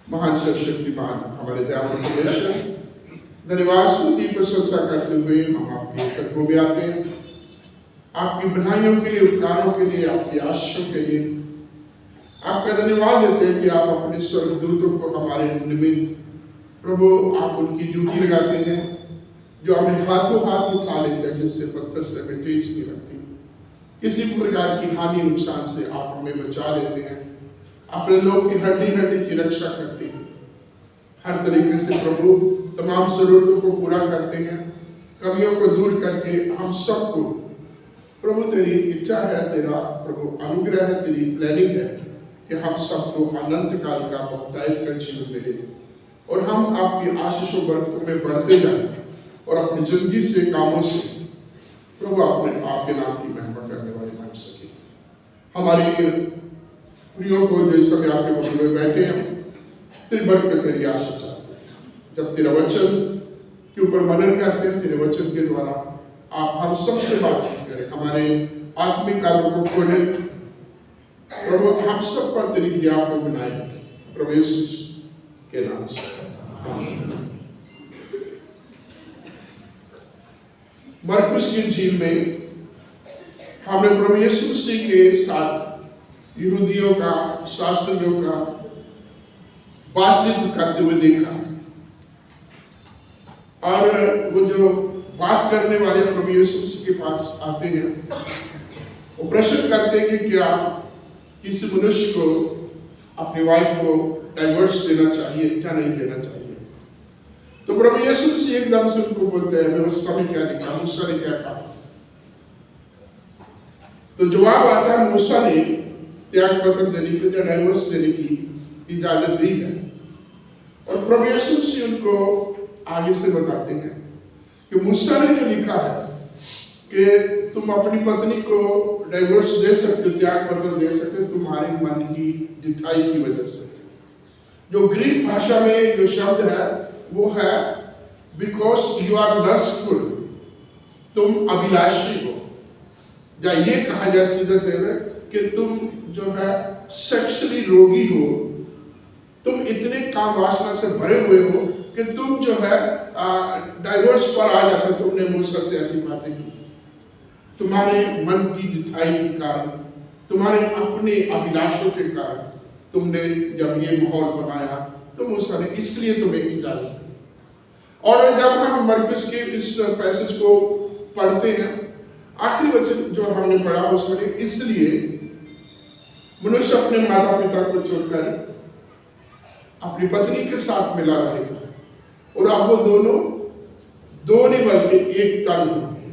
महान सर्वशक्तिमान हमारे दयावान परमेश्वर, धन्यवाद स्तुति प्रशंसा करते हुए हम आपके कदमों में आते हैं। आपकी बनाइयों के लिए, उपकारों के लिए, आपकी आशीषों के लिए आपका धन्यवाद देते हैं कि आप अपने स्वर्गदूतों को हमारे निमित्त प्रभु आप उनकी ड्यूटी लगाते हैं, जो हमें हाथों हाथ उठा लेते हैं, जिससे पत्थर से हमें ठेस नहीं लगती। किसी प्रकार की हानि नुकसान से आप हमें बचा लेते हैं। अपने लोग की हड्डी हड्डी की रक्षा करते हैं। हर तरीके से प्रभु तमाम जरूरतों को पूरा करते हैं, कमियों को दूर करके हम सबको प्रभु तेरी इच्छा है, तेरा प्रभु अनुग्रह है, तेरी प्लानिंग है कि हम सबको अनंत काल का बहुतायत का जीवन मिले और हम आपकी आशीषों बरकतों में बढ़ते जाएं और अपनी जिंदगी से, कामों से प्रभु अपने आपके नाम की महिमा करने वाले बन सके। हमारे इन प्रियों को जो इस समय आपके भवन में बैठे हैं, तेरी बरकत, तेरी आशीष चाहते हैं। जब तेरा वचन के ऊपर मनन करते हैं, तेरे वचन के द्वारा आप हम सबसे बातचीत करें, हमारे आत्मिक कार्यों को खोलें प्रभु, हम सब पर तेरी दया को बनाए प्रभु यीशु के नाम से आमीन। मरकुस की इंजील में हमने प्रभु यीशु मसीह के साथ यहूदियों का, शास्त्रियों का बातचीत करते हुए देखा और वो जो बात करने वाले प्रभु यीशु मसीह के पास आते हैं, वो प्रश्न करते हैं कि क्या किसी मनुष्य को अपनी वाइफ को डाइवोर्स देना चाहिए या नहीं देना चाहिए। तो प्रभु यीशु मसीह एकदम से उनको बोलते हैं, व्यवस्था में क्या लिखा, मूसा ने क्या कहा। तो जवाब आता है, मूसा ने त्याग पत्र देने की या डाइवोर्स देने की इजाजत दी है। और प्रभु यीशु मसीह उनको आगे से बताते हैं कि मूसा ने जो लिखा है कि तुम अपनी पत्नी को डाइवोर्स दे सकते, त्याग पत्र दे सकते तुम्हारे मन की ढिठाई की वजह से। जो ग्रीक भाषा में जो शब्द है वो है बिकॉज यू आर लस्टफुल, तुम अभिलाषी हो, या ये कहा जाए सीधा सीधा कि तुम जो है सेक्सुअली रोगी हो, तुम इतने काम वासना से भरे हुए हो कि तुम जो है डाइवोर्स पर आ जाते। तुमने मूसा से ऐसी बातें की, तुम्हारे मन की ढिठाई के कारण, तुम्हारे अपने अभिलाषों के कारण तुमने जब ये माहौल बनाया तो मूसा ने इसलिए तुम्हें इजाजत दी। और जब हम मरकुस के इस पैसेज को पढ़ते हैं, आखिरी वचन जो हमने पढ़ा उसमें इसलिए मनुष्य अपने माता पिता को छोड़कर अपनी पत्नी के साथ मिला रहेगा और अब वो दोनों दो नहीं बल्कि एक तन होंगे।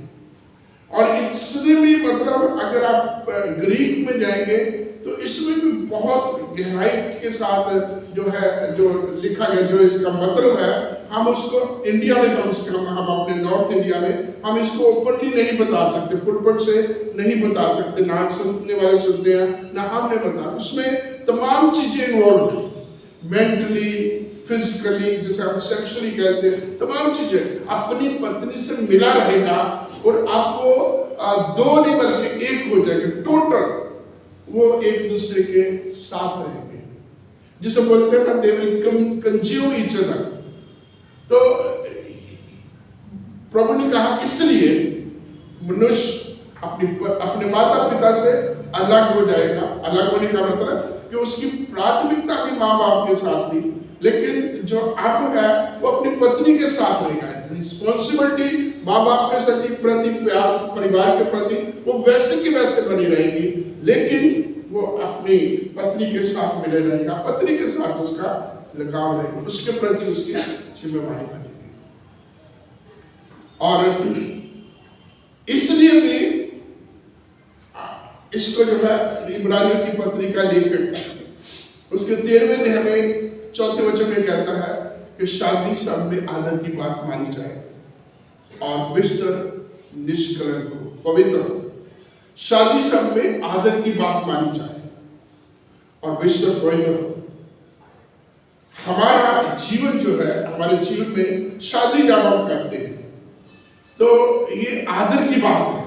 और इसमें भी मतलब अगर आप ग्रीक में जाएंगे तो इसमें भी बहुत गहराई के साथ जो है जो लिखा गया, जो इसका मतलब है, हम उसको इंडिया में कम से कम, हम अपने नॉर्थ इंडिया में हम इसको ओपनली नहीं बता सकते, पुलपट से नहीं बता सकते, ना सुनने वाले सुनते हैं ना हमने बता। उसमें तमाम चीजें इन्वॉल्व है, मेंटली, फिजिकली, जैसे हम सेक्सुअली कहते हैं, तमाम चीजें। अपनी पत्नी से मिला रहेगा और आपको दो नहीं बल्कि एक हो जाएंगे, टोटल वो एक दूसरे के साथ रहेंगे, जिसे बोलते हैं ना they will consume each other. तो प्रभु ने कहा इसलिए मनुष्य अपने माता पिता से अलग हो जाएगा। अलग होने का मतलब कि उसकी प्राथमिकता भी माँ बाप के साथ थी, लेकिन जो अब है वो अपनी पत्नी के साथ रहेगा। रिस्पॉन्सिबिलिटी माँ बाप के प्रति, प्यार परिवार के प्रति वो वैसे की वैसे बनी रहेगी, लेकिन वो अपनी पत्नी के साथ मिले रहेगा, पत्नी के साथ उसका लगाव रहेगा, उसके प्रति उसकी जिम्मेवारी बनेगी। और इसलिए भी इसको जो है इब्रानियों की पत्रिका लेकर उसके 13वें अध्याय में 4थे वचन में कहता है कि शादी सब में आदर की बात मानी जाए और बिस्तर निष्कलंक हो, पवित्र हो। शादी सब में आदर की बात मानी जाए और बिस्तर पवित्र हो। हमारा जीवन जो है, हमारे जीवन में शादी जब हम करते हैं तो ये आदर की बात है,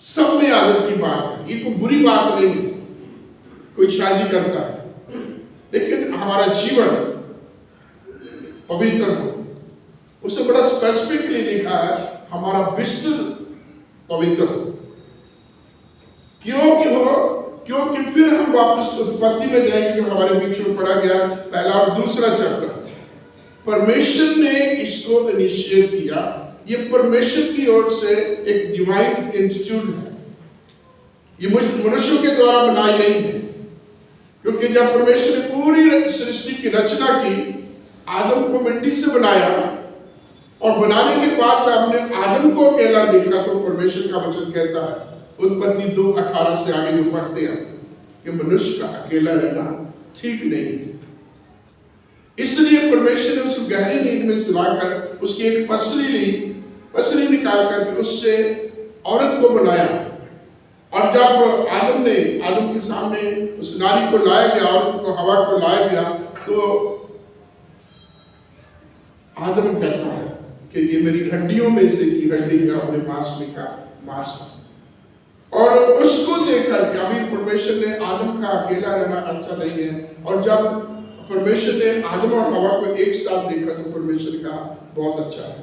सब में आदर की बात है। ये कोई बुरी बात नहीं है कोई शादी करता है, लेकिन हमारा जीवन पवित्र हो। उसे बड़ा स्पेसिफिकली लिखा है हमारा विश्व पवित्र हो। क्योंकि फिर हम वापस उत्पत्ति में जाएंगे जो हमारे बीच में पढ़ा गया, पहला और दूसरा चैप्टर। परमेश्वर ने इसको इनिशिएट किया। ये परमेश्वर की ओर से एक डिवाइन इंस्टीट्यूट है। ये मनुष्यों के द्वारा बनाई नहीं है, क्योंकि जब परमेश्वर ने पूरी सृष्टि की रचना की, आदम को मिट्टी से बनाया और बनाने के बाद जब आपने आदम को अकेला देखा तो परमेश्वर का वचन कहता है उत्पत्ति 2:18 से आगे जो पढ़ते हैं कि मनुष्य का अकेला रहना ठीक नहीं है। इसलिए परमेश्वर ने उस गहरी नींद में सुलाकर उसकी एक पसली निकाल कर उससे औरत को बनाया। और जब आदम के सामने उस नारी को लाया गया, औरत को, हवा को लाया गया, तो आदम कहता है कि ये मेरी हड्डियों में से की हड्डी है और मांस में का मांस। और उसको देखकर के अभी परमेश्वर ने आदम का अकेला रहना अच्छा नहीं है। और जब परमेश्वर ने आदम और हवा को एक साथ देखा तो परमेश्वर का बहुत अच्छा है।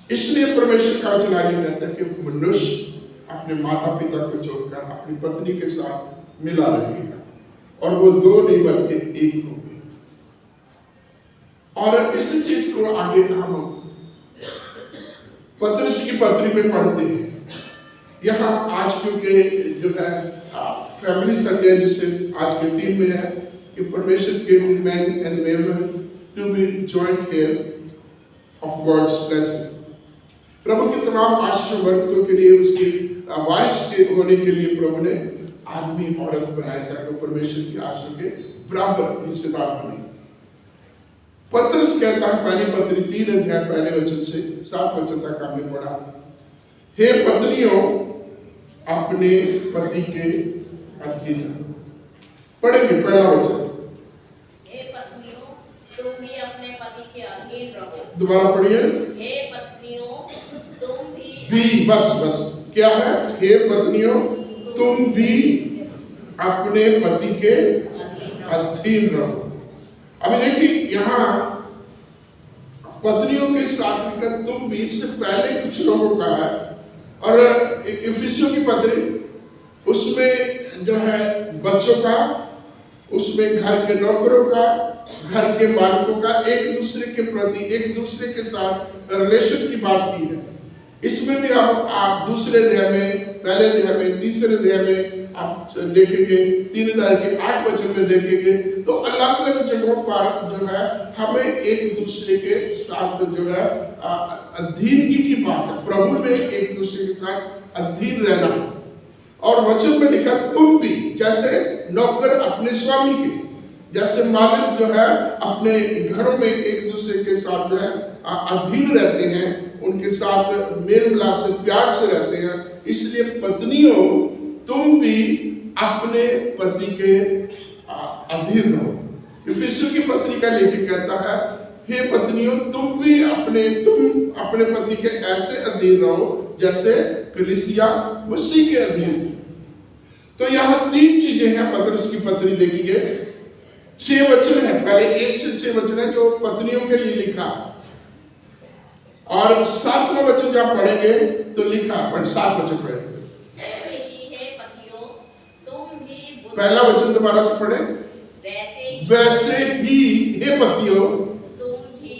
इसलिए परमेश्वर का वचन आगे कहता है कि मनुष्य अपने माता पिता को छोड़कर अपनी पत्नी के साथ मिला रहेगा और वो दो नहीं बल्कि एक होंगे। और इस चीज को आगे हम पतरस की पत्री में पढ़ते हैं। यहाँ आज क्योंकि जो है फैमिली संडे जिसे आज के थीम में है कि परमेश्वर के man and women to be joint heir of God's blessing. प्रभु के तमाम आशीष वर्गों के लिए उसकी वाइस के होने के लिए प्रभु ने आदमी औरत बनाया ताकि परमेश्वर की आशीष के बराबर हिस्सेदार बने। पतरस कहता है पहली पत्री 3 अध्याय पहले वचन से 7 वचन तक हमने पढ़ा, हे पत्नियों अपने पति के अधीन रहो। पढ़ेंगे पहला वचन, हे पत्नियों तुम भी अपने पति के अधीन रहो। दोबारा पढ़िए, हे पत्नियों तुम भी बस क्या है, हे पत्नियों तुम भी अपने पति के अधीन रहो। अभी देखिए यहाँ पत्नियों के साथ मिलकर तुम भी, इससे पहले कुछ लोगों का है। और इफिसियों की पत्री उसमें जो है बच्चों का, उसमें घर के नौकरों का, घर के मालिकों का एक दूसरे के प्रति, एक दूसरे के साथ रिलेशन की बात की है। इसमें भी अब आप दूसरे अध्याय में, पहले अध्याय में, तीसरे अध्याय में आप देखेंगे, 3 अध्याय के 8 वचन में देखेंगे तो अलग अलग जगहों पर जो है हमें एक दूसरे के साथ जो है अधीनगी की बात है। प्रभु में एक दूसरे के साथ अधीन रहना। और वचन में लिखा तुम भी, जैसे नौकर अपने स्वामी के, जैसे मालिक जो है अपने घरों में एक दूसरे के साथ जो है अधीन रहते हैं, उनके साथ मेल मिलाप से, प्यार से रहते हैं। इसलिए पत्नियों तुम भी अपने पति के अधीन रहो। इफिसियों की पत्री का लेखक कहता है हे पत्नियों तुम भी अपने पति के ऐसे अधीन रहो जैसे कलीसिया मसीह के अधीन। तो यहाँ 3 चीजें हैं पतरस की पत्री देखिए। 6 वचन है, पहले 1 से 6 वचन है जो पत्नियों के लिए लिखा, और 7वां वचन जब पढ़ेंगे तो लिखा, पर 7 वचन पढ़ेंगे। पहला वचन दोबारा से पढ़े, वैसे ही हे पतियों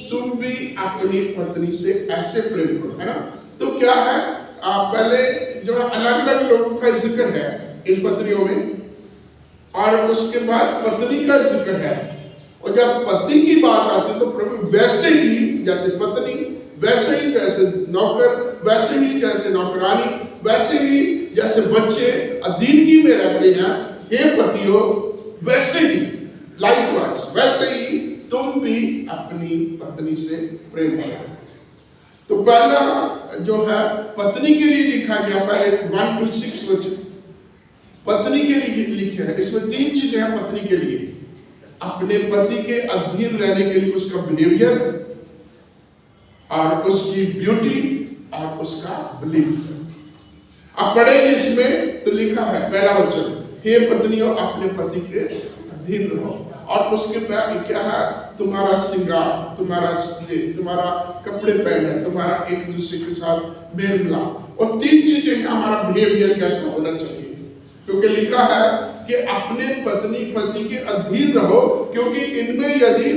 तुम भी अपनी पत्नी से ऐसे प्रेम करो, है ना। तो क्या है, पहले जो अलग अलग लोगों का जिक्र है इन पत्रियों में, और उसके बाद पत्नी का जिक्र है। और जब पति की बात आती तो प्रभु वैसे ही जैसे पत्नी, वैसे ही जैसे नौकर, वैसे ही जैसे नौकरानी, वैसे ही जैसे बच्चे अधीनगी में रहते हैं, हे पतियों वैसे ही लाइकवाइज वैसे ही तुम भी अपनी पत्नी से प्रेम करो। तो पहला जो है पत्नी के लिए लिखा गया, पहले 1 to 6 वचन पत्नी के लिए लिखे हैं। इसमें 3 चीजें हैं पत्नी के लिए, अपने पति के अधीन रहने के लिए उसका बिहेवियर और उसकी ब्यूटी और उसका बिलीफ। अब पढ़ेंगे इसमें तो लिखा है पहला वचन, हे पत्नियों अपने पति के अधीन रहो। और उसके बाद क्या है, तुम्हारा श्रृंगार, तुम्हारा कपड़े पहनना, तुम्हारा एक दूसरे के साथ मेल मिलाप। और 3 चीजें, हमारा बिहेवियर कैसा होना चाहिए, क्योंकि लिखा है कि अपने पत्नी पति के अधीन रहो, क्योंकि इनमें यदि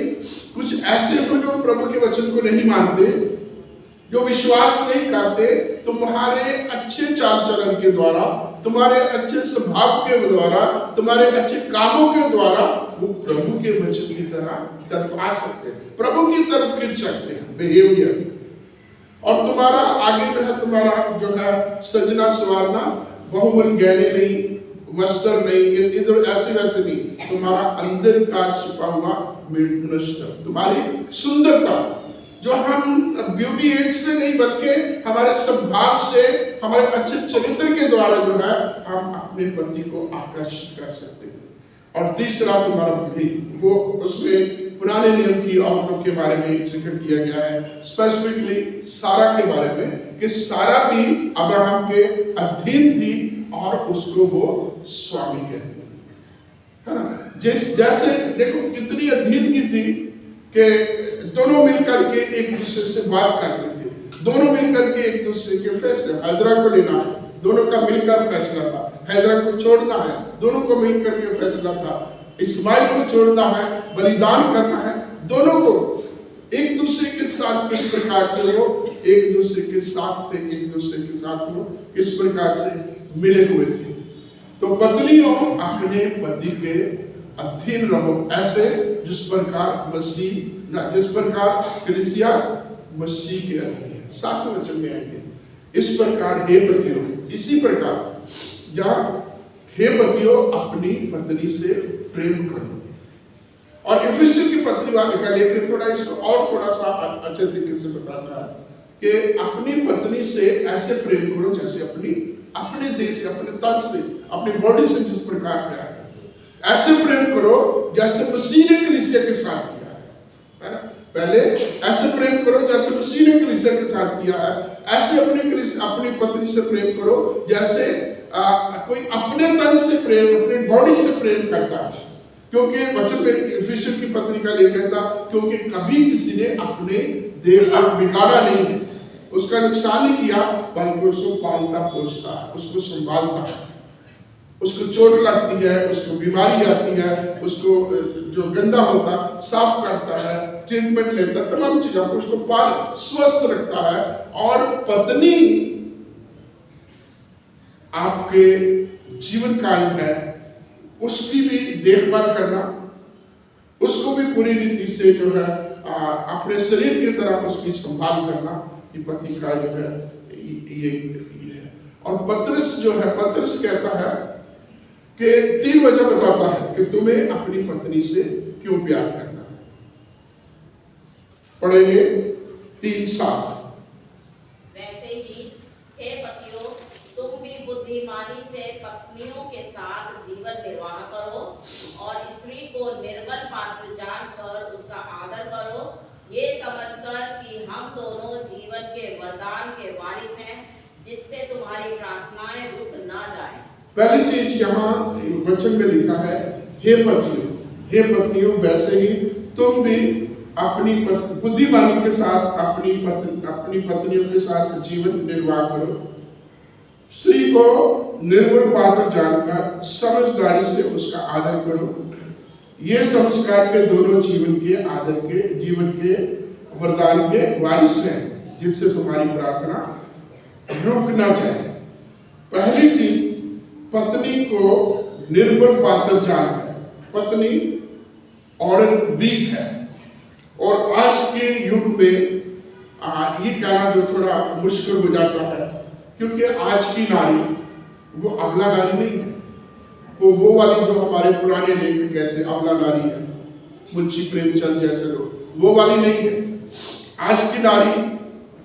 कुछ ऐसे हो जो प्रभु के वचन को नहीं मानते, जो विश्वास नहीं करते, तुम्हारे अच्छे चाल चलन के द्वारा, तुम्हारे अच्छे स्वभाव के द्वारा, तुम्हारे अच्छे कामों के द्वारा वो प्रभु के वचन की तरफ आ सकते हैं, प्रभु की तरफ खींच सकते हैं बिहेवियर। और तुम्हारा आगे जो है, तुम्हारा जो है सजना संवारना, बहुमूल्य गहने नहीं, वस्त्र नहीं, इधर ऐसे वैसे नहीं, तुम्हारा अंदर का छिपा हुआ मनुष्य, तुम्हारी सुंदरता, जो हम ब्यूटी एड से नहीं बल्कि हमारे स्वभाव से, हमारे अच्छे चरित्र के द्वारा जो है हम अपने पति को आकर्षित कर सकते हैं। और तीसरा तुम्हारा बुद्धि, वो उसमें पुराने नियम की औरतों के बारे में जिक्र किया गया है, स्पेसिफिकली सारा के बारे में, कि सारा भी अब्राहम के अधीन थी और उसको वो स्वामी कहते हैं, है ना। जैसे देखो कितनी अधीन की थी कि दोनों मिलकर के एक दूसरे से बात करते थे, दोनों मिलकर के एक दूसरे के फैसले, हजरा को लेना है, दोनों का मिलकर फैसला था, हजरा को छोड़ना है, दोनों को मिलकर के फैसला था, इस्माइल को छोड़ना है, बलिदान करना है, दोनों को एक दूसरे के साथ किस प्रकार से वो एक दूसरे के साथ थे, एक दूसरे के साथ वो किस प्रकार से मिले हुए थे। तो पत्नियों अपने पति के अधीन रहो, ऐसे जिस प्रकार कलीसिया मसीह के अधीन है। 7वें वचन में आएंगे, इस प्रकार हे पतियों, इसी प्रकार या हे पतियों अपनी पत्नी से प्रेम करो। और इफिसियों की पत्री वाले का लेकर थोड़ा इसको और थोड़ा सा अच्छे तरीके से बताता है कि अपनी पत्नी से ऐसे प्रेम करो जैसे अपने देह से, अपने तन से, अपनी बॉडी से जिस प्रकार प्यार करते हो, ऐसे प्रेम करो जैसे मसीह ने कलीसिया के साथ किया है ना। पहले ऐसे प्रेम करो जैसे मसीह ने कलीसिया के साथ किया है, ऐसे अपनी पत्नी से प्रेम करो जैसे कोई अपने तन से प्रेम, अपनी बॉडी से प्रेम करता है। क्योंकि वचन में इफिसियों की पत्री का लेख कहता, क्योंकि कभी किसी ने अपने देह को बिगाड़ा नहीं है, उसका नुकसान नहीं किया, बल्कि उसको पालता पोषता है, उसको संभालता है, उसको चोट लगती है, उसको बीमारी आती है, उसको जो गंदा होता साफ करता है, ट्रीटमेंट लेता है, तमाम चीजों को उसको पाल स्वस्थ रखता है। और पत्नी आपके जीवन काल में उसकी भी देखभाल करना, उसको भी पूरी रीति से जो है अपने शरीर की तरह उसकी संभाल करना, ये पति का जो है ये है। और पतरस कहता है कि 3 वजह बताता है कि तुम्हें अपनी पत्नी से क्यों प्यार करना है। पढ़ेंगे 3:7। वैसे ही हे पतियों, तुम भी बुद्धिमानी से पत्नियों के साथ जीवन निर्वाह करो और स्त्री को निर्बल पात्र जानकर उसका आदर करो, ये समझकर कि हम दोनों जीवन के वरदान के वारिस हैं, जिससे तुम्हारी प्रार्थनाएं रुक ना जाएं। पहली चीज यहाँ वचन में लिखा है, हे पत्नियों वैसे ही तुम भी अपनी बुद्धिमानी के साथ अपनी पत्नियों के साथ जीवन निर्वाह करो, स्त्री को निर्बल पात्र जानकर समझदारी से उसका आदर करो, ये संस्कार के दोनों जीवन के वरदान के वारिस हैं, जिससे तुम्हारी प्रार्थना रुक ना जाए। पहली चीज, पत्नी को निर्बल पात्र जानना है। पत्नी औरत वीक है, और आज के युग में ये कहना जो थोड़ा मुश्किल हो जाता है, क्योंकि आज की नारी वो अबला नारी नहीं है, वो वाली जो हमारे पुराने लेखक कहते हैं अबला नारी है, मुंशी प्रेमचंद जैसे लोग, वो वाली नहीं है। आज की नारी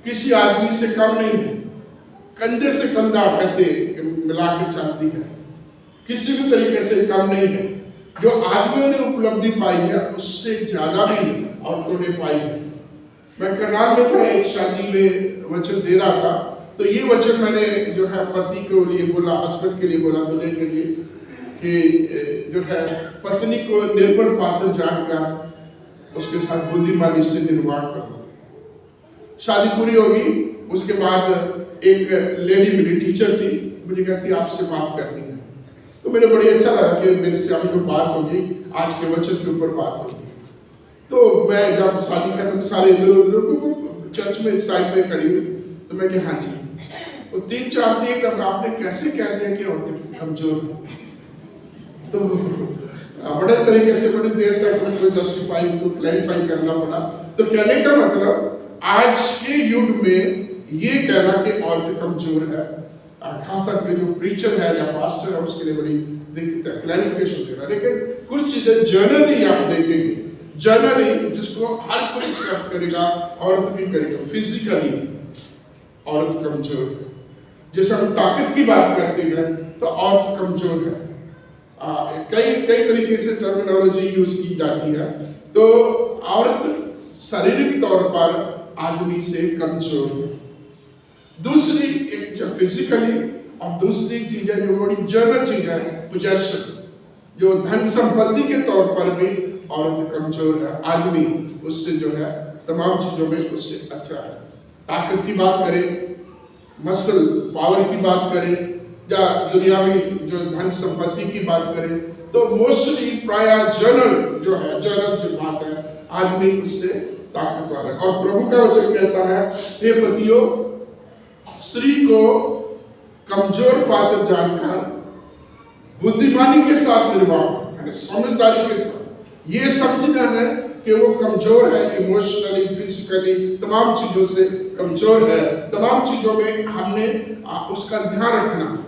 किसी आदमी से कम नहीं है, कंधे से कंधा कहते मिला के चलती है, किसी भी तरीके से कम नहीं है। जो आदमियों ने उपलब्धि पाई है उससे ज्यादा भी औरतों ने पाई है। मैं करनाल में था, एक शादी में वचन दे रहा था, तो ये वचन मैंने जो है पति के लिए बोला, हस्बैंड के लिए बोला, दूल्हे के लिए, कि जो है पत्नी को निर्बल पात्र जानकर उसके साथ बुद्धिमानी से निर्वाह करो। शादी पूरी होगी, उसके बाद एक लेडी मेरी टीचर थी, मुझे कहती आपसे बात करनी है। तो मुझे बड़ी अच्छा लगा कि मेरे से अभी जो बात होगी आज के वचन के ऊपर बात होगी। तो मैं जब शादी खत्म सारे इधर उधर चर्च में साइड में खड़ी हुई तो मैं कहा हाँ जी। तो 3-4 थी एकदम आपने कैसे कह दिया कि औरतें कमजोर है। तो बड़े तरीके से बड़ी देर तक उनको जस्टिफाई उनको क्लैरिफाई करना पड़ा। तो कहने का मतलब आज के युग में ये कहना कि औरतें कमजोर है, खास करके जो प्रीचर है या पास्टर है उसके लिए बड़ी दिक्कत है क्लैरिफिकेशन देना। लेकिन कुछ चीजें जनरली आप देखेंगे, जनरली जिसको हर कोई एक्सेप्ट करेगा, औरत भी करेगा, फिजिकली औरत कमजोर है। जैसे हम ताकत की बात करते हैं तो औरत कमजोर है। कई तरीके से टर्मिनोलॉजी यूज की जाती है। तो औरत शारीरिक तौर पर आदमी से कमजोर है। दूसरी एक जो फिजिकली, और दूसरी चीज है जो बड़ी जनरल चीज है पोजेशन, जो धन संपत्ति के तौर पर भी औरत कमजोर है। आदमी उससे जो है तमाम चीजों में उससे अच्छा है। ताकत की बात करें, मसल पावर की बात करें, या दुनियावी जो धन संपत्ति की बात करें, तो मोस्टली प्राय जनरल जो है, जनरल जो बात है, आदमी उससे ताकतवर है। और प्रभु का वचन कहता है हे पतियों, स्त्री को कमजोर पात्र जानकर बुद्धिमानी के साथ निर्वाह, यानी समझदारी के साथ ये समझना है कि वो कमजोर है, इमोशनली, फिजिकली, तमाम चीजों से कमजोर है। तमाम चीजों में हमने उसका ध्यान रखना है।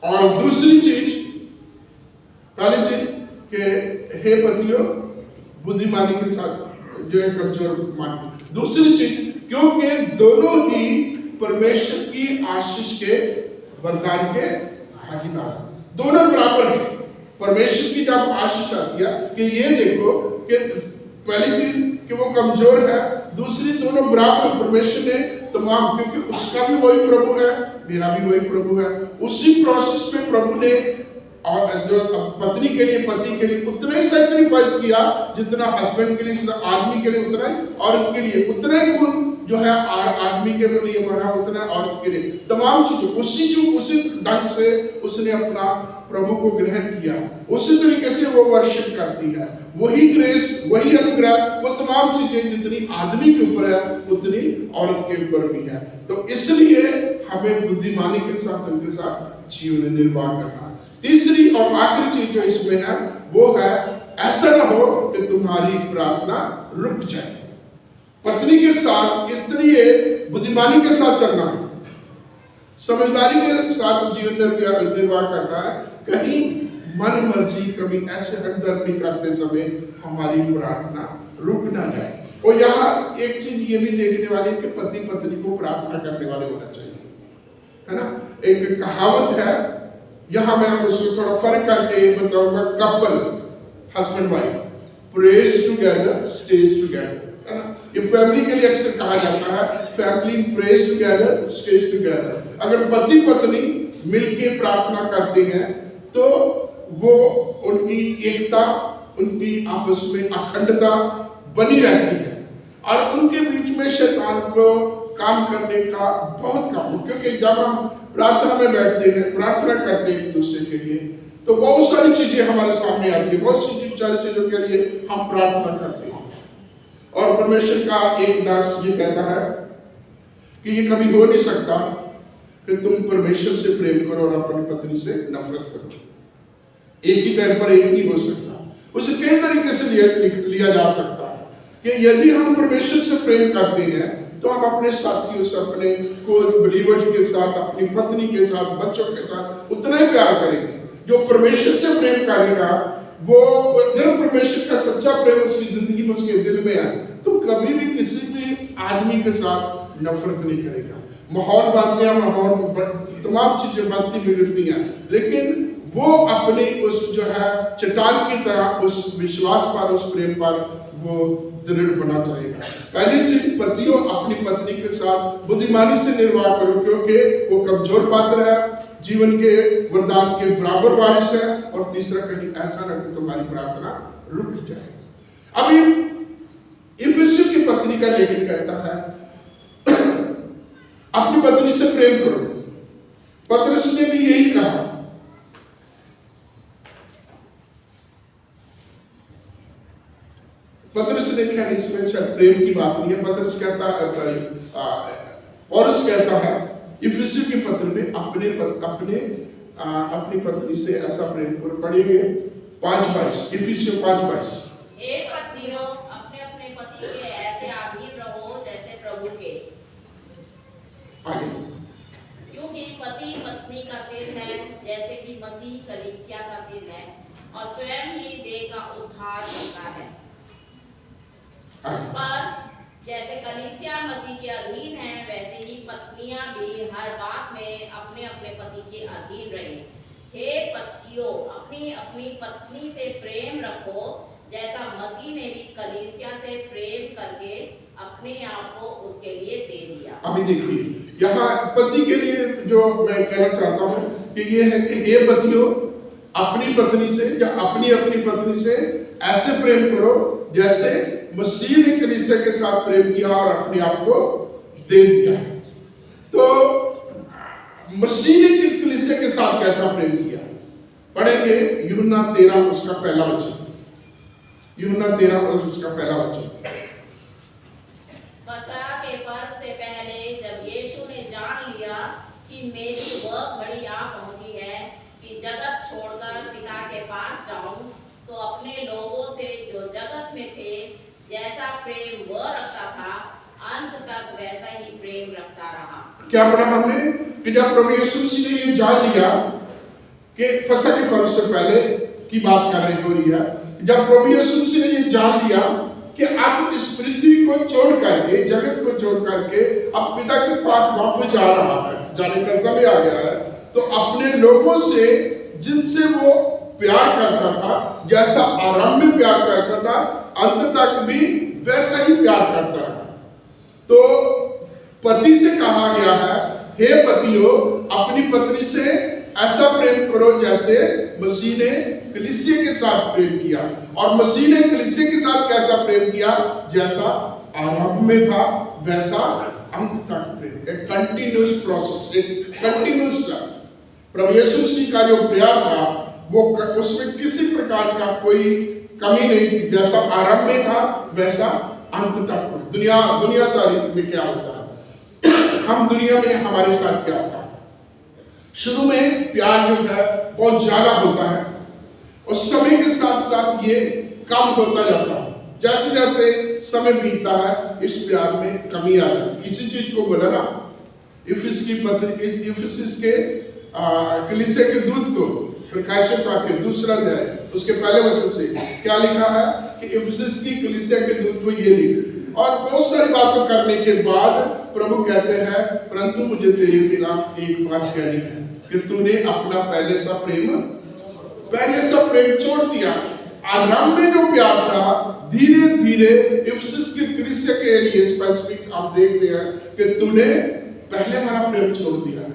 और दूसरी चीज, पहली चीज कि हे पतियों बुद्धिमानी के साथ जो है कमजोर मान। दूसरी चीज क्योंकि दोनों ही परमेश्वर की आशीष के वरदान के भागीदार, दोनों बराबर है। परमेश्वर की जब आशीष आती है कि ये देखो कि पहली चीज कि वो कमजोर है, दूसरी दोनों बराबर परमेश्वर ने तमाम, क्योंकि उसका भी वही प्रभु है, मेरा भी वही प्रभु है। उसी प्रोसेस में प्रभु ने और जो पत्नी के लिए, पति के लिए उतना ही सैक्रिफाइस किया जितना हस्बैंड के लिए, जितना आदमी के लिए उतना ही औरत के लिए, उतना ही गुण जो है आदमी के लिए बना उतना औरत के लिए। तमाम चीजों उसी ढंग से उसने अपना प्रभु को ग्रहण किया, उसी तरीके से वो वर्शिप करती है। वही ग्रेस, वही अनुग्रह, वो तमाम चीजें जितनी आदमी के ऊपर है उतनी औरत के ऊपर भी है। तो इसलिए हमें बुद्धिमानी के साथ उनके साथ जीवन निर्वाह करना। तीसरी और आखिरी चीज जो इसमें है वो है ऐसा ना हो कि तुम्हारी प्रार्थना रुक जाए। पत्नी के साथ इसलिए बुद्धिमानी के साथ चलना है, समझदारी के साथ जीवन निर्वाह करना है। कहीं मन मर्जी कभी ऐसे हटदर्मी करते समय हमारी प्रार्थना रुक ना जाए। और यहाँ एक चीज ये भी देखने वाली है कि पति पत्नी को प्रार्थना करने वाले होना चाहिए, है ना। एक कहावत है, यहाँ मैं उसको थोड़ा फर्क करके ये बताऊंगा। Couple, husband wife, praise together stage together, है ना। ये फैमिली के लिए अक्सर कहा जाता है, family praise together stage together. अगर पति पत्नी मिलके प्रार्थना करते हैं तो वो उनकी एकता, उनकी आपस में अखंडता बनी रहती है और उनके बीच में शैतान को काम करने का बहुत कम, क्योंकि जब हम प्रार्थना में बैठते हैं, प्रार्थना करते हैं एक दूसरे के लिए, तो बहुत सारी चीजें हमारे सामने आती है, बहुत सारी चीजों के लिए हम प्रार्थना करते हैं। और परमेश्वर का एक दास ये कहता है कि ये कभी हो नहीं सकता कि तुम परमेश्वर से प्रेम करो और अपनी पत्नी से नफरत करो। एक ही टाइम पर एक नहीं हो सकता। उसे कई तरीके से लिया जा सकता है कि यदि हम परमेश्वर से प्रेम करते हैं तो हम अपने साथियों से, अपने को बिलीवर्स के साथ, अपनी पत्नी के साथ, बच्चों के साथ उतना ही प्यार करेंगे। जो परमेश्वर से प्रेम करेगा वो, जब परमेश्वर का सच्चा प्रेम उसकी जिंदगी में, उसके दिल में है, तो कभी भी किसी भी आदमी के साथ नफरत नहीं करेगा। माहौल बनते हैं, माहौल तमाम चीजें बनती बिगड़ती हैं, लेकिन वो अपनी उस जो है चट्टान की तरह उस विश्वास पर, उस प्रेम पर वो दृढ़ बना चाहेगा। पहली चीज, पतियों अपनी पत्नी के साथ बुद्धिमानी से निर्वाह करो, क्योंकि वो कमजोर पात्र है, जीवन के वरदान के बराबर वारिस है, और तीसरा कहीं ऐसा न कि तुम्हारी प्रार्थना रुक जाए। अभी इफिसियों की पत्री का लेखक कहता है अपनी पत्नी से प्रेम करो। पतरस ने भी यही कहा। पतरस ने क्या, इसमें शायद प्रेम की बात नहीं है। पतरस कहता है, पौलुस कहता है इफिसियों की पत्र में अपनी पत्नी से ऐसा प्रेम करो। पढ़ेंगे 5:22, इफिसियों 5:22। हे पत्नियों, अपने अपने पति के ऐसे अधीन रहो जैसे प्रभु के। आगे। क्योंकि पति पत्नी का सिर है, जैसे कि मसीह कलीसिया का सिर है, और स्वयं ही देह का उद्धार करता है। पर जैसे कलीसिया मसीह के अधीन है, वैसे ही पत्नियां भी हर बात में अपने अपने पति के अधीन रहे। हे पतियों, अपनी अपनी पत्नी से प्रेम रखो, जैसा मसीह ने भी कलीसिया से प्रेम करके अपने आप को उसके लिए दे दिया। अभी देखिए यहाँ पति के लिए जो मैं कहना चाहता हूँ कि ये है कि हे पतियों, अपनी पत्नी से या अपनी अपनी पत्नी से ऐसे प्रेम करो जैसे मसीह ने कलीसिया के साथ प्रेम किया और अपने आप को दे दिया। तो मसीह ने कलीसिया के साथ कैसा प्रेम किया, पढ़ेंगे यूहन्ना 13 उसका पहला वचन। यूहन्ना 13 उसका पहला वचन। फसह के पर्व से पहले जब यीशु ने जान लिया कि मेरी वह घड़ी आ पहुंची है कि जगत छोड़कर पिता के पास जाऊं, तो अपने लोगों से जो जगत में थे जैसा प्रेम वह रखता था, अंत तक वैसा ही प्रेम रखता रहा। क्या पढ़ा हमने कि जब प्रभु यीशु मसीह ने ये जान लिया कि फसह के पर्व से पहले की बात कर रही है, जब प्रभु यीशु मसीह ने ये जान लिया कि अब इस पृथ्वी को छोड़ करके, जगत को छोड़ करके अब पिता के पास वापस जा रहा है, जाने का समय आ गया है, तो अपने लोगों से जिनसे वो प्यार करता था, जैसा आरंभ में प्यार करता था, अंत तक भी वैसा ही प्यार करता रहा। तो पति से कहा गया है, हे पतियों, अपनी पत्नी से ऐसा प्रेम करो जैसे मसीह ने कलीसिया के साथ प्रेम किया। और मसीह ने कलीसिया के साथ कैसा प्रेम किया, जैसा आरंभ में था वैसा अंत तक प्रेम। एक कंटिन्यूअस प्रोसेस, एक कंटिन्यूअस। प्रभु यीशु मसीह का जो प्यार था वो उसमें किसी प्रकार का कोई कमी नहीं थी। जैसा आरंभ में था वैसा अंत तक। दुनियादारी में क्या होता है, हम दुनिया में हमारे साथ क्या होता है, शुरू में प्यार जो है बहुत ज्यादा होता है और समय के साथ साथ ये कम होता जाता है। जैसे जैसे समय बीतता है इस प्यार में कमी आ जाती है। इसी चीज को बोला ना इफिस की पत्र, इफिसिस के कलीसिया के दूत को प्रकाशित वाक्य 2 अध्याय उसके पहले वचन से क्या लिखा है कि इफिसिस की कलीसिया के दूत को ये लिख। और बहुत सारी बातों करने के बाद प्रभु कहते हैं, परंतु मुझे तेरे खिलाफ एक बात कहनी है कि तूने अपना पहले सा प्रेम छोड़ दिया। आरंभ में जो प्यार था धीरे धीरे इफिसिस की कलीसिया के लिए स्पेसिफिक आप देखते हैं कि तूने पहले वाला प्रेम छोड़ दिया है।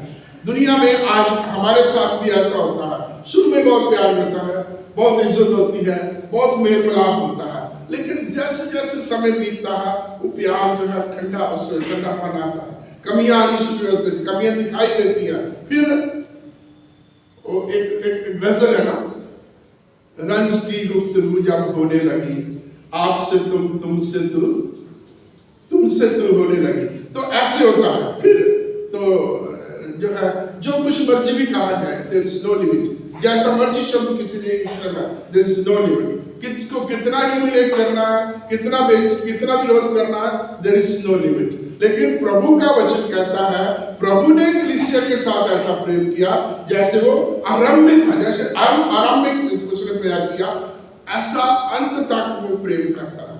दुनिया में आज हमारे साथ भी ऐसा होता है, शुरू में बहुत प्यार होता है, बहुत इज्जत होती है, बहुत मेल मिलाप होता है, लेकिन जैसे जैसे समय बीतता है वो प्यार जो है ठंडापन आता है, कमियां आनी शुरू होती है, कमियां दिखाई देती है। फिर वो एक गजल है ना, रंज की गुफ्तगू जब होने लगी, आपसे तुमसे तू होने लगी, तो ऐसे होता है। फिर तो जो है जो कुछ मर्जी भी कहा जाए, देयर इज नो लिमिट। जैसा मर्जी शब्द किसी ने इस्तेमाल किया, देयर इज नो लिमिट। किसको कितना ह्यूमिलेट करना है, कितना विरोध करना है, देयर इज नो लिमिट। लेकिन प्रभु का वचन कहता है, प्रभु ने कलीसिया के साथ ऐसा प्रेम किया जैसे वो आरंभ में था, जैसे आरंभ में उसने प्यार किया, ऐसा अंत तक वो प्रेम करता रहा।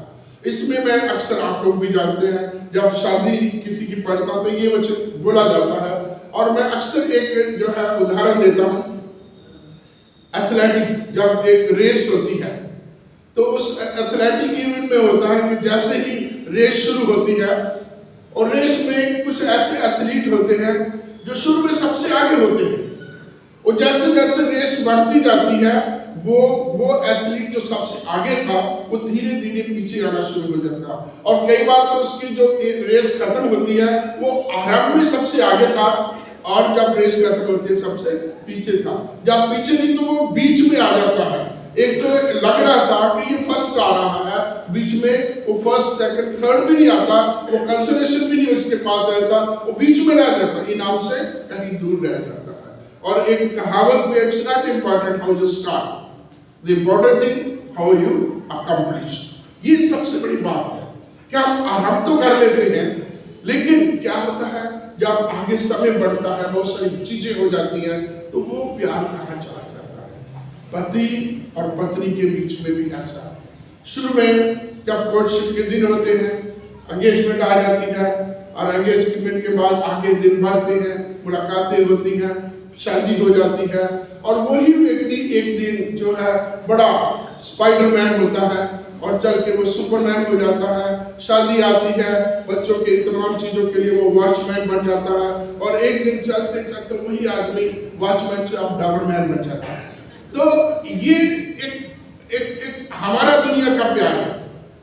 इसमें मैं अक्सर, आप लोग भी जानते हैं, जब शादी किसी की पढ़ता तो ये वचन बोला जाता है। और मैं अक्सर एक जो है उदाहरण देता हूं, एथलेटिक जब एक रेस होती है तो उस एथलेटिक इवेंट में होता है कि जैसे ही रेस शुरू होती है और रेस में कुछ ऐसे एथलीट होते हैं जो शुरू में सबसे आगे होते हैं, वो जैसे जैसे रेस बढ़ती जाती है, वो एथलीट जो सबसे आगे था वो धीरे धीरे पीछे आना शुरू हो जाता है। और कई बार तो उसकी जो रेस खत्म होती है वो आरंभ में सबसे आगे था, और जब रेस खत्म होती है सबसे पीछे था। जब पीछे नहीं तो वो बीच में आ जाता है। एक तो लग रहा था कि ये फर्स्ट आ रहा है, बीच में वो फर्स्ट सेकंड थर्ड भी नहीं आता, वो कंसोलेशन भी नहीं उसके पास रहता, वो बीच में रह जाता, इनाम से कहीं दूर रह जाता है। और एक कहावत में, it's not important how you start, the important thing how you accomplish. ये सबसे बड़ी बात है कि हम तो कर लेते हैं, लेकिन क्या होता है जब आगे समय बढ़ता है, बहुत सारी चीजें हो जाती हैं, तो वो प्यार कहाँ चला जाता है। पति और पत्नी के बीच में भी ऐसा शुरू में जब कोर्टशिप के दिन होते हैं, एंगेजमेंट आ जाती है, और एंगेजमेंट के बाद आगे दिन बढ़ते हैं, मुलाकातें होती हैं, शादी हो जाती है, और वही व्यक्ति एक दिन जो है बड़ा स्पाइडरमैन होता है और चल के वो सुपरमैन हो जाता है। शादी आती है, बच्चों के तमाम चीजों के लिए वो वॉचमैन बन जाता है, और एक दिन चलते चलते वही आदमी वॉचमैन से अब डॉबरमैन बन जाता है। तो ये एक हमारा दुनिया का प्यार है।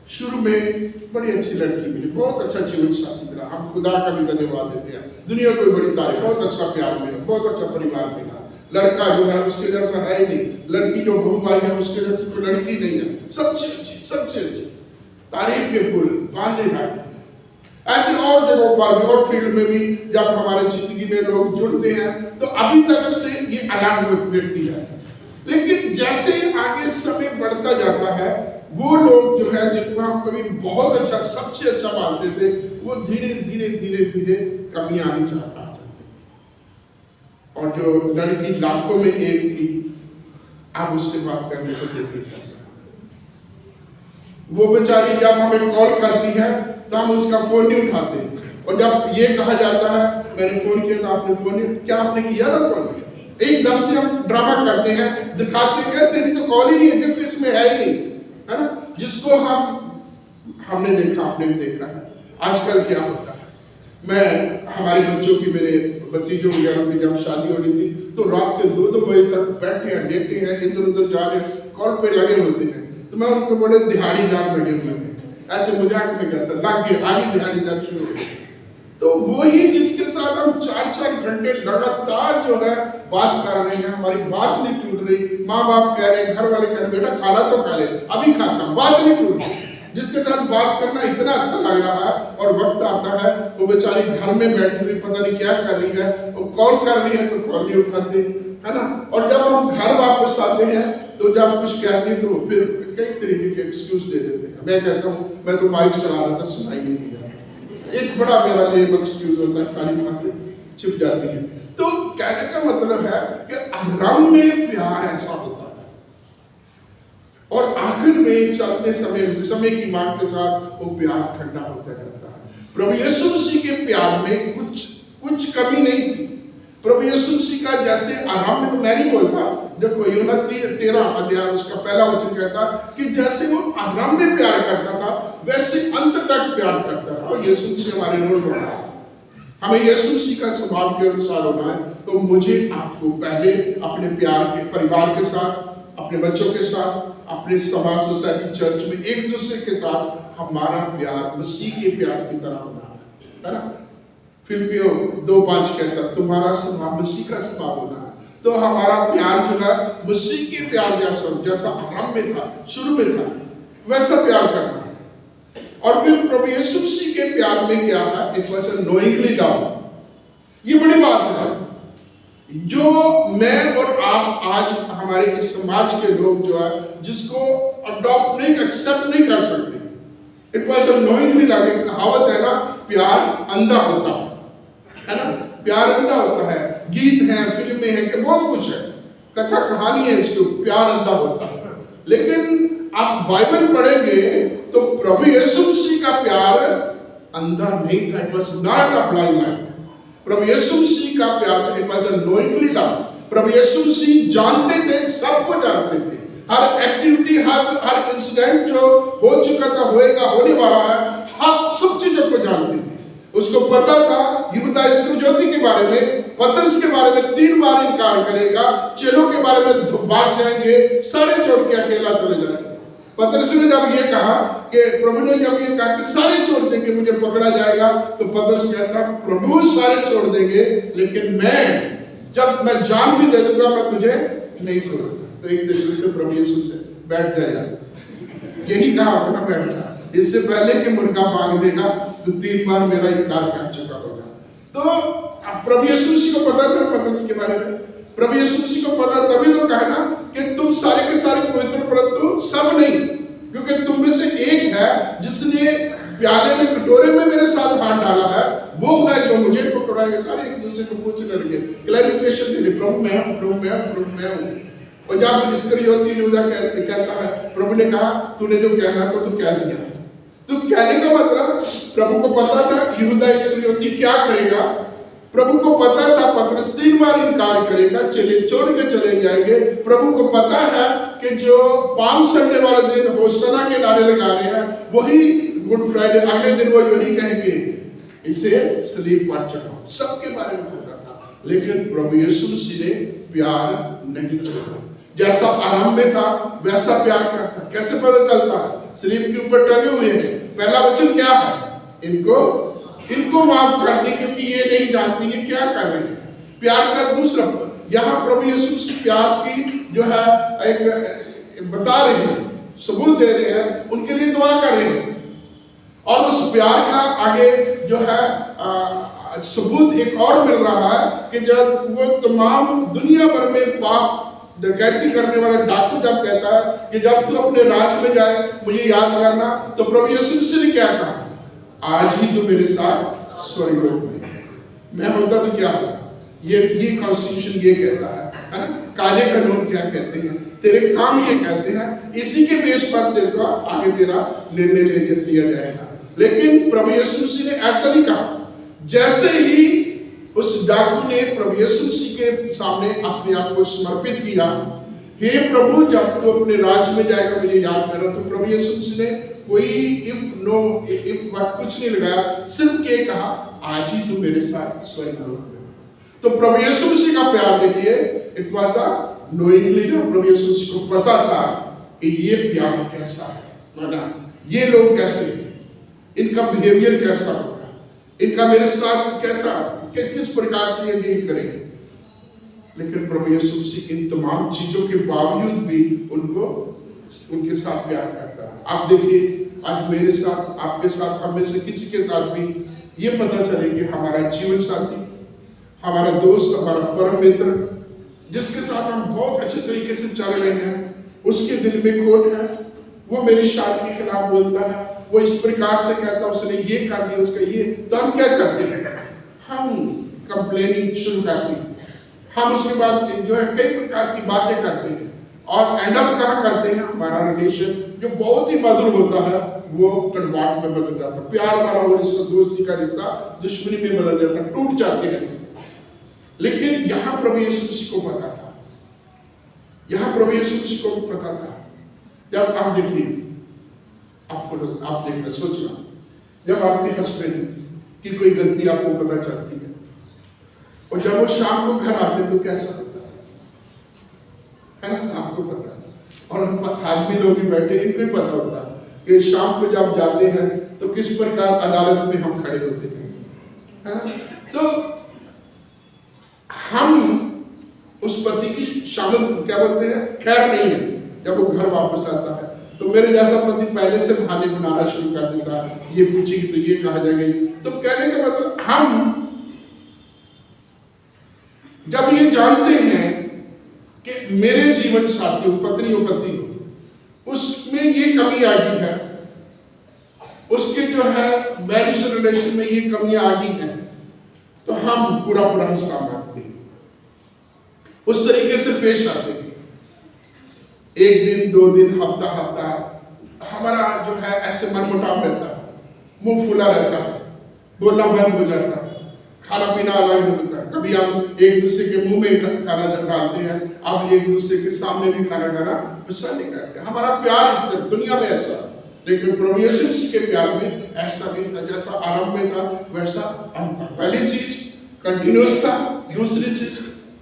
शुरू में बड़ी अच्छी लड़की मिली, बहुत अच्छा जीवन साथी मिला, हम खुदा का भी धन्यवाद देते हैं, दुनिया को बड़ी तारीफ, बहुत अच्छा प्यार मिला, बहुत अच्छा परिवार मिला। लड़का जो है उसके जैसा है ही नहीं, लड़की जो बहू आई है उसके जैसी कोई लड़की नहीं है, सबसे अच्छी तारीफ के पुल बांधे जाते हैं। ऐसे और जगहों पर भी और फील्ड में भी जब हमारे जिंदगी में लोग जुड़ते हैं तो अभी तक से ये अलग व्यक्ति है, लेकिन जैसे आगे समय बढ़ता जाता है वो लोग जो है जिनको हम कभी बहुत अच्छा सबसे अच्छा मानते थे, वो धीरे धीरे धीरे धीरे कमी आनी चाहता है। और जो लड़की लाखों में एक थी, अब उससे बात करने को दिल नहीं करता। वो बेचारी जब हमें कॉल करती है तो हम उसका फोन नहीं उठाते, और जब ये कहा जाता है मैंने फोन किया तो आपने फोन नहीं, क्या आपने किया था फोन? एकदम से हम ड्रामा करते हैं, दिखाते हैं तेरी तो कॉल ही नहीं है, क्योंकि इसमें है ही नहीं, है ना। जिसको हमने देखा, आपने भी देखा है। आजकल क्या होता है, मैं हमारे बच्चों की, मेरे भतीजों वगैरह की जब शादी हो रही थी तो रात के 2-2 बजे तक बैठे हैं, लेटे हैं, इधर उधर जा रहे हैं, कॉल पे लगे होते हैं। तो मैं उनको बड़े दिहाड़ीदार लगे हुए हैं, ऐसे मजाक में कहता लग गए, आगे दिहाड़ीदार शुरू हो गए। तो वही जिसके साथ हम 4-4 घंटे लगातार जो है बात कर रहे हैं, हमारी बात नहीं टूट रही, माँ बाप कह रहे हैं, घर वाले कह रहे हैं बेटा खाना तो खा ले, अभी खाता, बात नहीं टूट रही। जिसके साथ बात करना इतना अच्छा लग रहा है, और वक्त आता है वो बेचारी घर में बैठी हुई पता नहीं क्या कर रही है, वो कॉल कर रही है तो कॉल नहीं उठाते, है ना। और जब हम घर वापस आते हैं तो जब कुछ कहते हैं तो फिर कई तरीके के एक्सक्यूज दे देते हैं। मैं कहता हूँ मैं तो बाइक चला रहा था, सुनाई नहीं दिया, एक बड़ा मेरा लेम एक्सक्यूज होता है, सारी बातें छिप जाती हैं। तो कहने का मतलब है कि आरंभ में प्यार ऐसा होता है, और आखिर में चलते समय की मांग के साथ वो प्यार ठंडा होता रहता है। प्रभु यीशु मसीह के प्यार में कुछ कमी नहीं थी। प्रभु यीशु मसीह का जैसे आरंभ में, तो मैं नहीं बोलता, देखो यूहन्ना 13 अध्याय उसका पहला वचन कहता कि जैसे वो आरंभ में प्यार करता था वैसे अंत तक प्यार करता रहा। और यीशु मसीह हमारे रोल होना है, हमें यीशु मसीह का स्वभाव के अनुसार होना है। तो मुझे आपको पहले अपने प्यार के परिवार के साथ, अपने बच्चों के साथ, अपने समाज सोसाइटी चर्च में एक दूसरे के साथ हमारा प्यार मसीह के प्यार की तरह होना है ना। फिलिपियों 2:5 कहता तुम्हारा स्वभाव मसीह का स्वभाव होना है। तो हमारा प्यार जो है मसीह के प्यार जैसा आरंभ में था, शुरू में था, वैसा प्यार करना है। और फिर प्रभु यीशु मसीह के प्यार में क्या है, it was a knowingly love. ये बड़ी बात है जो मैं और आप आज हमारे इस समाज के लोग जो है जिसको अडॉप्ट नहीं, एक्सेप्ट नहीं कर सकते। It was a knowingly love. एक कहावत है ना, प्यार अंधा होता है ना, प्यार अंधा होता है। गीत हैं, फिल्में हैं, कि बहुत कुछ है, कथा कहानी है इसको, प्यार अंधा होता है। लेकिन आप बाइबल पढ़ेंगे तो प्रभु यीशु मसीह का प्यार अंधा नहीं था। It was not a blind love. प्रभु यीशु मसीह का प्यार it was a knowingly love. प्रभु यीशु मसीह जानते थे, सबको जानते थे, हर एक्टिविटी, हर इंसिडेंट जो हो चुका था, होएगा, होने वाला है, हर सब चीजों को जानते थे। उसको पता था यहूदा इस्करियोती के बारे में पतरस के बारे में 3 बार इनकार करेगा, चेलों के बारे में भाग जाएंगे, सारे छोड़ के अकेला चले जाएंगे। पतरस ने जब ये कहा कि प्रभु ने जब ये कहा कि सारे छोड़ देंगे, मुझे पकड़ा जाएगा, तो पतरस कहता प्रभु सारे छोड़ देंगे, लेकिन जब मैं जान भी दे दूंगा मैं तुझे नहीं छोड़ूंगा। तो एक तरीके से प्रभु यीशु से बैठ जाएगा, यही कहा अपना बैठ जा, इससे पहले कि मुर्गा भाग देगा तो 3 बार मेरा इनकार कर चुका होगा। तो प्रभु यीशु मसीह को पता था पतरस के बारे में, प्रभु यीशु मसीह को पता, तभी तो कहा ना कि तुम सारे के सारे पवित्र परंतु सब नहीं, क्योंकि तुम में से एक है जिसने प्याले में कटोरे में मेरे साथ हाथ डाला है, वो है जो मुझे पकड़ाएगा। सारे एक दूसरे को पूछने लगे, क्लैरिफिकेशन देने, प्रभु मैं हूं, प्रभु मैं हूं, प्रभु मैं हूं। और जब इस्करियोती यहूदा कहता है, प्रभु ने कहा तूने जो कहना था तो कह दिया। तो कहने का मतलब प्रभु को पता था यहूदा इस्करियोती क्या करेगा, प्रभु को पता था पतरस 3 बार इनकार करेगा, चले छोड़ के चले जाएंगे। प्रभु को पता है कि जो पाम संडे वाले दिन होशाना के नारे लगा रहे हैं, वही गुड फ्राइडे अगले दिन वो यही कहेंगे इसे सलीब पर चढ़ाओ। सबके बारे में पता था, लेकिन प्रभु यीशु मसीह ने प्यार नहीं किया। जैसा आरंभ में था वैसा प्यार करता। कैसे पता चलता है? सलीब के ऊपर टंगे हुए हैं। पहला वचन क्या है? इनको माफ कर दे क्योंकि ये नहीं जानती ये क्या कर रहे हैं। प्यार का दूसरा, यहाँ प्रभु यीशु मसीह प्यार की जो है एक बता रहे हैं, सबूत दे रहे हैं, उनके लिए दुआ कर रहे हैं। और उस प्यार का आगे जो है सबूत एक और मिल रहा है कि जब वो तमाम दुनिया भर में पाप डकैती करने वाला डाकू जब कहता है कि जब तू अपने राज में जाए मुझे याद करना, तो प्रभु यीशु मसीह ने क्या कहा? आज ही तो मेरे साथ स्वर्गलोक में। मैं होता तो क्या होता? ये कॉन्स्टिट्यूशन ये कहता है ना, काले कानून क्या कहते हैं, तेरे काम ये कहते हैं, इसी के बेस पर तेरे को आगे तेरा निर्णय ले लिया जाएगा। लेकिन प्रभु यीशु मसीह ने ऐसा नहीं कहा। जैसे ही उस डाकू ने प्रभु यीशु मसीह के सामने अपने आप को समर्पित किया, हे प्रभु जब तू अपने राज्य में जाएगा मुझे याद करना, तो प्रभु यीशु मसीह ने कोई इफ वर्ड कुछ नहीं लगाया, सिर्फ ये कहा आज ही तू मेरे साथ स्वर्गलोक में। तो प्रभु यीशु मसीह का प्यार देखिए, इट वाज अ नोइंगली, प्रभु यीशु मसीह को पता था कि ये प्यार कैसा है, माना ये लोग कैसे हैं, इनका बिहेवियर कैसा होगा, इनका मेरे साथ कैसा, किस प्रकार से ये डील करेंगे। लेकिन प्रभु यीशु मसीह इन तमाम चीजों के बावजूद भी उनके साथ प्यार करता है। आप देखिए आज मेरे साथ, आपके साथ, हम में से किसी के साथ भी ये पता चले कि हमारा जीवन साथी, हमारा दोस्त, हमारा परम मित्र, जिसके साथ हम बहुत अच्छे तरीके से चल रहे हैं, उसके दिल में खोट है, वो मेरी शादी के खिलाफ बोलता है, वो इस प्रकार से कहता है उसने ये कर दिया, उसका ये, तो हम क्या करते हैं? हम कंप्लेनिंग शुरू करते हैं, हम उसके बाद जो है कई प्रकार की बातें करते हैं और एंड अप कहाँ करते हैं? हमारा रिलेशन जो बहुत ही मधुर होता है वो कड़वाहट में बदल जाता है, प्यार वाला वो रिश्ता, दोस्ती का रिश्ता दुश्मनी में बदल जाता है, टूट जाते हैं रिश्ते। लेकिन यहाँ प्रभु यीशु मसीह को पता था, यहाँ प्रभु यीशु मसीह को पता था। जब आप देखिए, आप देख रहे, सोचना, जब आपके हस्बैंड की कोई गलती आपको पता चलती है और जब वो शाम को घर आते तो कैसा होता है ना? आपको पता है, और आदमी लोग भी बैठे, इनको भी पता होता है कि शाम को जब जाते हैं तो किस प्रकार अदालत में हम खड़े होते हैं, है ना? तो हम उस पति की शामिल क्या बोलते हैं, खैर नहीं है। जब वो घर वापस आता है तो मेरे जैसा पति पहले से बहाने बनाना शुरू कर देता है, ये पूछेगी तो ये कहा जाएगा। तो कहने का मतलब हम जब ये जानते हैं कि मेरे जीवन साथी हो, पत्नी हो, पति हो, उसमें ये कमी आ गई है, उसके जो है मैरिज रिलेशन में ये कमियां आ गई हैं, तो हम पूरा हिस्सा मानते हैं, उस तरीके से पेश आते हैं। एक दिन, 2 दिन, हफ्ता हमारा जो है ऐसे मनमुटाव रहता है, मुंह फूला रहता है, बोलना बंद हो जाता है, खाना पीना अलग होता है। कभी हम एक दूसरे के मुंह में खाना डालते हैं, अब एक दूसरे के सामने भी खाना खाना पसंद नहीं करते। हमारा प्यार इस तरह दुनिया में ऐसा, लेकिन प्रभु यीशु के प्यार में ऐसा नहीं था। जैसा आरंभ में था वैसा अंत था। पहली चीज कंटिन्यूस था, दूसरी चीज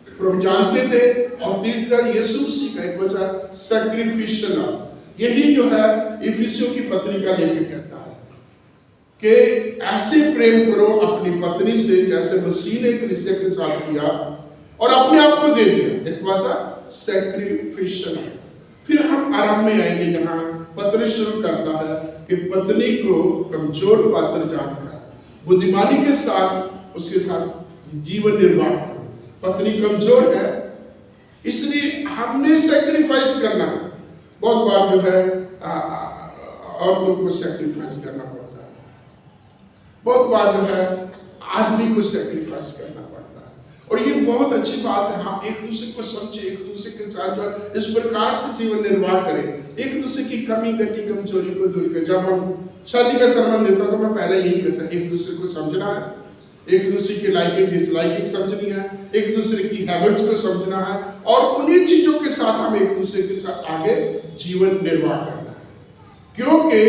प्रभु जानते थे, और तीसरा यीशु मसीह का एक वजह सैक्रिफिशियल लव। यही जो है इफिसियों की पत्रिका लेके कहता है कि ऐसे प्रेम करो अपनी पत्नी से जैसे मसीह ने कलीसिया के साथ किया और अपने आप को दे दिया। It was a sacrificial. फिर हम आराम में आएंगे जहां पत्र शुरू करता है कि पत्नी को कमजोर पात्र जानकर बुद्धिमानी के साथ उसके साथ जीवन निर्वाह करो। पत्नी कमजोर है, इसलिए हमने सैक्रिफाइस करना है। बहुत बार जो है औरतों को सैक्रिफाइस करना पड़ता है, बहुत बार जो है आदमी को सैक्रिफाइस करना पड़ता है। और ये बहुत अच्छी बात है, हम एक दूसरे को समझे, एक दूसरे के साथ जो इस प्रकार से जीवन निर्वाह करें, एक दूसरे की कमी घटी कमजोरी को दूर करें। जब हम शादी का सम्मान देता तो मैं पहले यही कहता, एक दूसरे को समझना है, एक दूसरे की लाइकिंग डिसलाइकिंग समझनी है, एक दूसरे की हैबिट्स को समझना है, और उन्हीं चीजों के साथ हम एक दूसरे के साथ आगे जीवन निर्वाह करना है। क्योंकि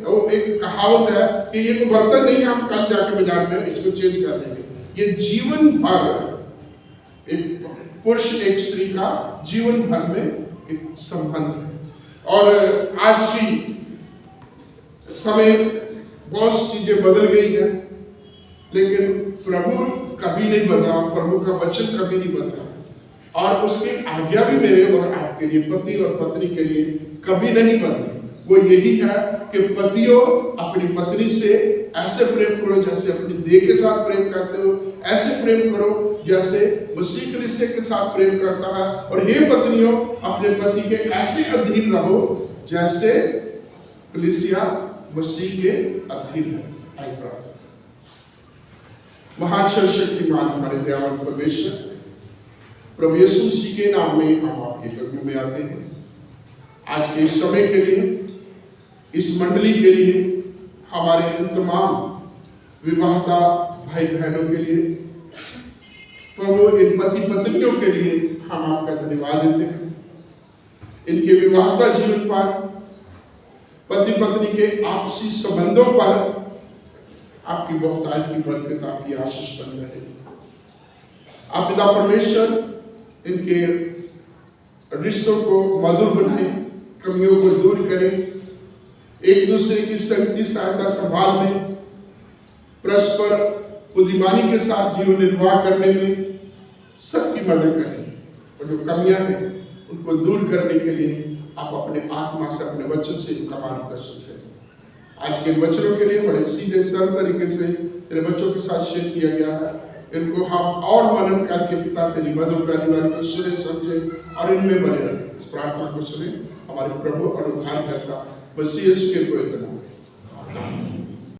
वो एक कहावत है कि ये कोई बर्तन नहीं, हम कल जाके बाजार में इसको चेंज कर लेंगे। ये जीवन भर एक पुरुष एक स्त्री का जीवन भर में एक संबंध है। और आज की समय बहुत चीजें बदल गई है, लेकिन प्रभु कभी नहीं बदला, प्रभु का वचन कभी नहीं बदला, और उसकी आज्ञा भी मेरे और आपके लिए, पति और पत्नी के लिए कभी नहीं बदली। वो यही है कि पतियों अपनी पत्नी से ऐसे प्रेम करो जैसे अपनी देह के साथ प्रेम करते हो, ऐसे प्रेम करो जैसे मसीह कलीसिया के साथ प्रेम करता है। और हे पत्नियों, अपने पति के ऐसे अधीन रहो जैसे कलीसिया मसीह के अधीन है। आई प्रार्थना। महान सर्वशक्तिमान हमारे दयावान परमेश्वर, प्रभु यीशु मसीह के नाम में हम आपके कदमों में आते हैं। आज के इस समय के लिए, इस मंडली के लिए, हमारे इन तमाम विवाहता भाई बहनों के लिए, प्रभु इन पति पत्नियों के लिए हम आपका धन्यवाद देते हैं। इनके विवाहता जीवन पर, पति पत्नी के आपसी संबंधों पर आपकी बहुतायत की बरकत, आपकी आशीष बन रहे। आप पिता परमेश्वर इनके रिश्तों को मधुर बनाए, कमियों को दूर करें, एक दूसरे की संगति सहायता संभाल में, परस्पर बुद्धिमानी के साथ जीवन निर्वाह करने में सबकी मदद करें। और जो कमियां हैं उनको दूर करने के लिए आप अपने आत्मा से, अपने वचन से इनका मार्गदर्शन करें। आज के वचनों के लिए बड़े सीधे सरल तरीके से तेरे बच्चों के साथ शेयर किया गया है। इनको हम और मनन करके पिता तेरी मधुर प्यारी वाणी को सुने, समझे और इनमें बने रहे। इस प्रार्थना को सुने हमारे प्रभु और उद्धारकर्ता मसीह यीशु के पवित्र नाम में।